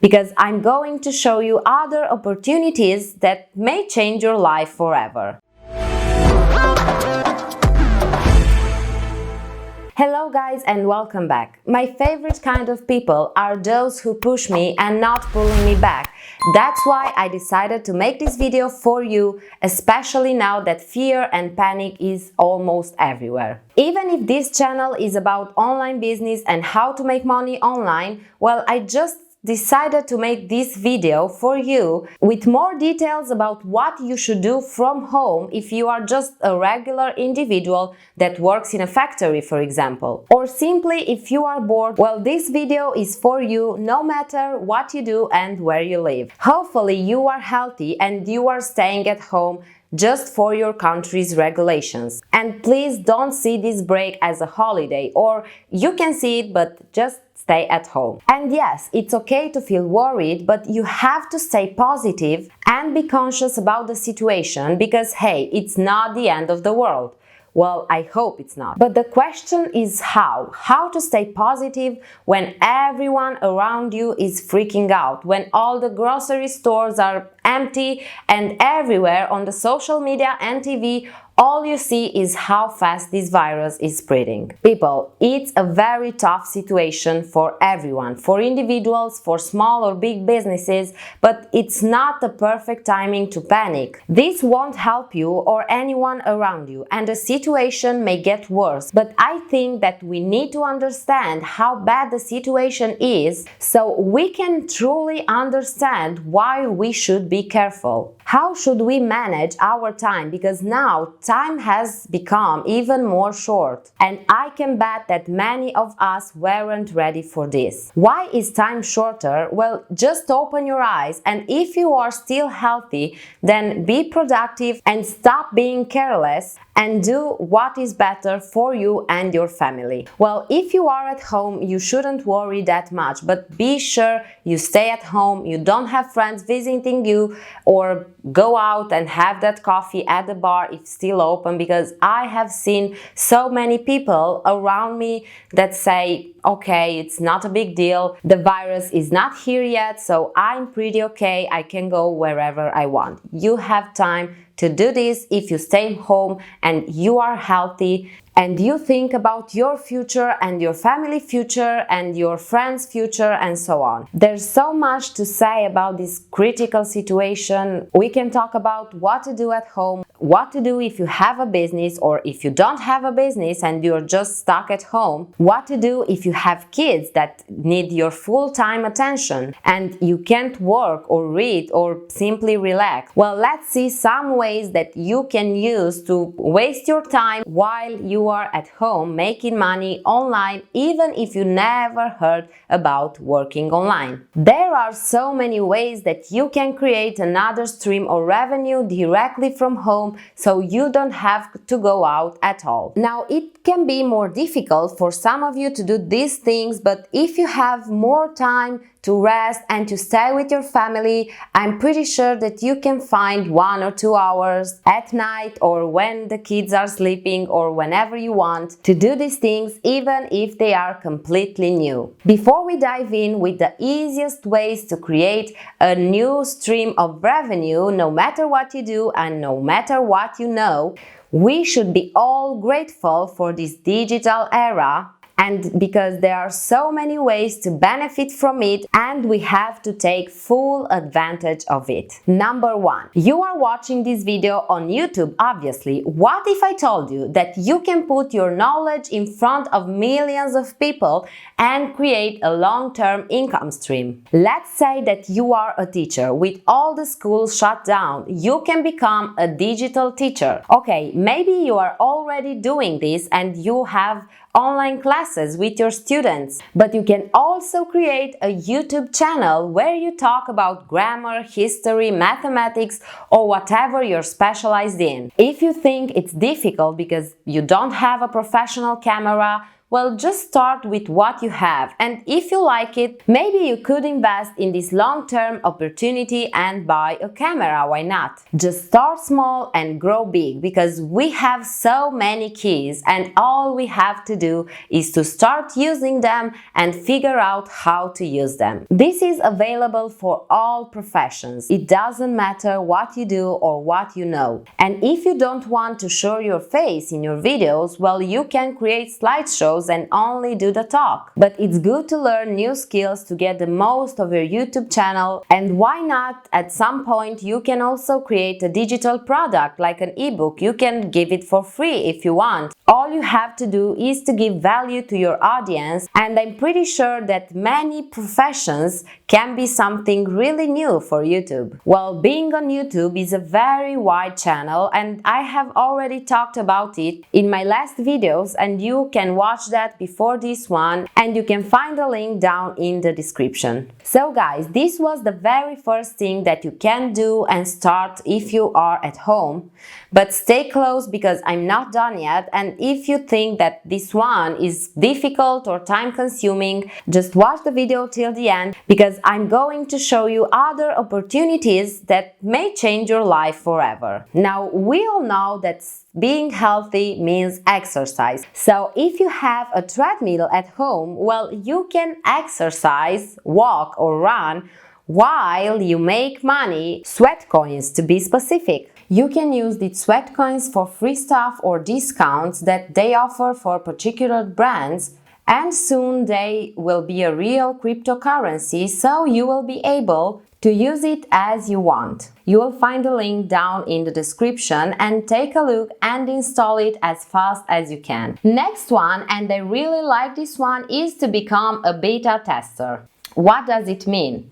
because I'm going to show you other opportunities that may change your life forever. Hello guys and welcome back. My favorite kind of people are those who push me and not pulling me back. That's why I decided to make this video for you, especially now that fear and panic is almost everywhere. Even if this channel is about online business and how to make money online, well, I just decided to make this video for you with more details about what you should do from home if you are just a regular individual that works in a factory, for example. Or simply if you are bored, well, this video is for you no matter what you do and where you live. Hopefully you are healthy and you are staying at home just for your country's regulations. And please don't see this break as a holiday, or you can see it but just stay at home. And yes, it's okay to feel worried, but you have to stay positive and be conscious about the situation because hey, it's not the end of the world. Well, I hope it's not. But the question is how? How to stay positive when everyone around you is freaking out, when all the grocery stores are empty and everywhere on the social media and TV, all you see is how fast this virus is spreading. People, it's a very tough situation for everyone, for individuals, for small or big businesses, but it's not the perfect timing to panic. This won't help you or anyone around you, and the situation may get worse. But I think that we need to understand how bad the situation is so we can truly understand why we should be careful. How should we manage our time? Because now time has become even more short, and I can bet that many of us weren't ready for this. Why is time shorter? Well, just open your eyes, and if you are still healthy, then be productive and stop being careless and do what is better for you and your family. Well, if you are at home, you shouldn't worry that much, but be sure you stay at home, you don't have friends visiting you, or go out and have that coffee at the bar if still open, because I have seen so many people around me that say, okay, it's not a big deal, the virus is not here yet, so I'm pretty okay, I can go wherever I want. You have time to do this if you stay home and you are healthy and you think about your future and your family future and your friends' future and so on. There's so much to say about this critical situation. We can talk about what to do at home, what to do if you have a business or if you don't have a business and you're just stuck at home, what to do if you have kids that need your full-time attention and you can't work or read or simply relax. Well, let's see some ways that you can use to waste your time while you are at home making money online, even if you never heard about working online. There are so many ways that you can create another stream of revenue directly from home so you don't have to go out at all. Now, it can be more difficult for some of you to do these things, but if you have more time to rest and to stay with your family, I'm pretty sure that you can find 1 or 2 hours at night or when the kids are sleeping or whenever you want to do these things, even if they are completely new. Before we dive in with the easiest ways to create a new stream of revenue, no matter what you do and no matter what you know, we should be all grateful for this digital era, and because there are so many ways to benefit from it and we have to take full advantage of it. Number 1. You are watching this video on YouTube, obviously. What if I told you that you can put your knowledge in front of millions of people and create a long-term income stream? Let's say that you are a teacher. With all the schools shut down, you can become a digital teacher. Okay, maybe you are already doing this and you have online classes with your students, but you can also create a YouTube channel where you talk about grammar, history, mathematics, or whatever you're specialized in. If you think it's difficult because you don't have a professional camera, well, just start with what you have, and if you like it, maybe you could invest in this long-term opportunity and buy a camera, why not? Just start small and grow big, because we have so many keys and all we have to do is to start using them and figure out how to use them. This is available for all professions. It doesn't matter what you do or what you know. And if you don't want to show your face in your videos, well, you can create slideshows and only do the talk. But it's good to learn new skills to get the most of your YouTube channel, and why not at some point you can also create a digital product like an ebook. You can give it for free if you want. All you have to do is to give value to your audience, and I'm pretty sure that many professions can be something really new for YouTube. Well, being on YouTube is a very wide channel, and I have already talked about it in my last videos, and you can watch that before this one, and you can find the link down in the description. So guys, this was the very first thing that you can do and start if you are at home. But stay close, because I'm not done yet, and if you think that this one is difficult or time consuming, just watch the video till the end, because I'm going to show you other opportunities that may change your life forever. Now, we all know that being healthy means exercise. So if you have a treadmill at home, well, you can exercise, walk or run while you make money, sweat coins to be specific. You can use these sweat coins for free stuff or discounts that they offer for particular brands, and soon they will be a real cryptocurrency, so you will be able to use it as you want. You will find the link down in the description, and take a look and install it as fast as you can. Next one, and I really like this one, is to become a beta tester. What does it mean?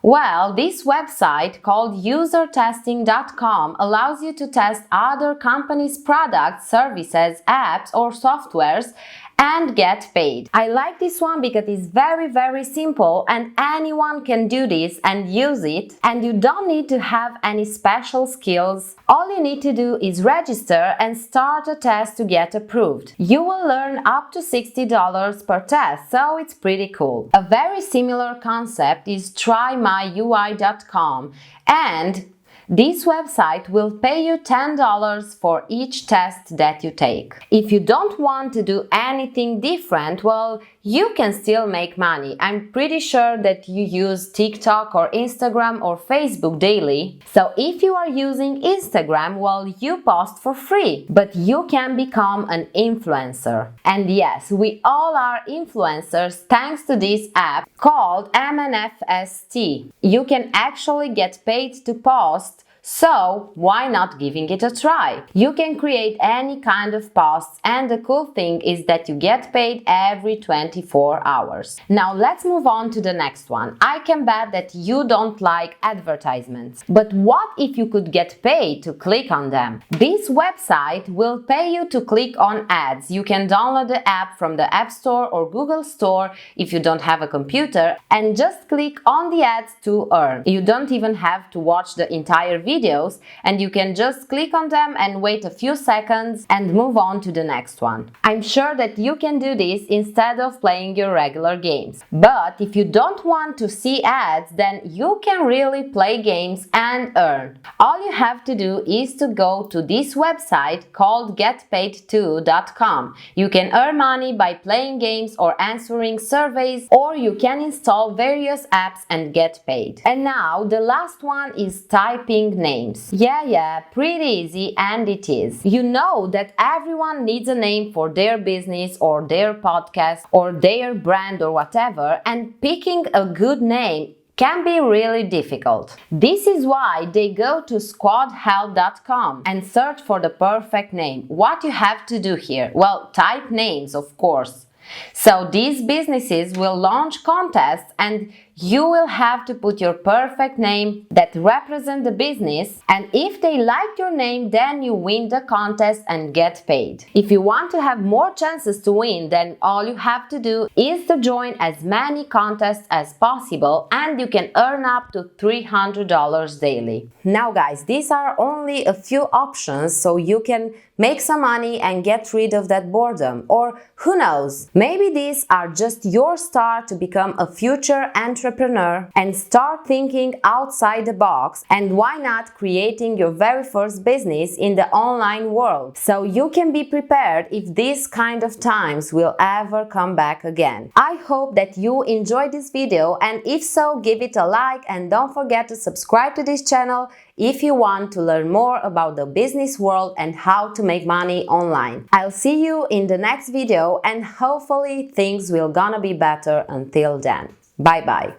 Well, this website called usertesting.com allows you to test other companies' products, services, apps or softwares and get paid. I like this one because it's very simple, and anyone can do this and use it, and you don't need to have any special skills. All you need to do is register and start a test to get approved. You will learn up to $60 per test, so it's pretty cool. A very similar concept is trymyui.com, and this website will pay you $10 for each test that you take. If you don't want to do anything different, well, you can still make money. I'm pretty sure that you use TikTok or Instagram or Facebook daily. So if you are using Instagram, well, you post for free, but you can become an influencer. And yes, we all are influencers thanks to this app called MNFST. You can actually get paid to post, so why not giving it a try? You can create any kind of posts, and the cool thing is that you get paid every 24 hours. Now let's move on to the next one. I can bet that you don't like advertisements. But what if you could get paid to click on them? This website will pay you to click on ads. You can download the app from the App Store or Google Store if you don't have a computer, and just click on the ads to earn. You don't even have to watch the entire videos, and you can just click on them and wait a few seconds and move on to the next one. I'm sure that you can do this instead of playing your regular games. But if you don't want to see ads, then you can really play games and earn. All you have to do is to go to this website called getpaid2.com. You can earn money by playing games or answering surveys, or you can install various apps and get paid. And now the last one is typing names. Yeah, pretty easy, and it is. You know that everyone needs a name for their business or their podcast or their brand or whatever, and picking a good name can be really difficult. This is why they go to squadhelp.com and search for the perfect name. What you have to do here? Well, type names, of course. So these businesses will launch contests, and you will have to put your perfect name that represents the business, and if they like your name, then you win the contest and get paid. If you want to have more chances to win, then all you have to do is to join as many contests as possible, and you can earn up to $300 daily. Now guys, these are only a few options, so you can make some money and get rid of that boredom. Or who knows, maybe these are just your start to become a future entrepreneur and start thinking outside the box, and why not creating your very first business in the online world, so you can be prepared if these kind of times will ever come back again. I hope that you enjoyed this video, and if so, give it a like and don't forget to subscribe to this channel if you want to learn more about the business world and how to make money online. I'll see you in the next video, and hopefully things will gonna be better until then. Bye bye.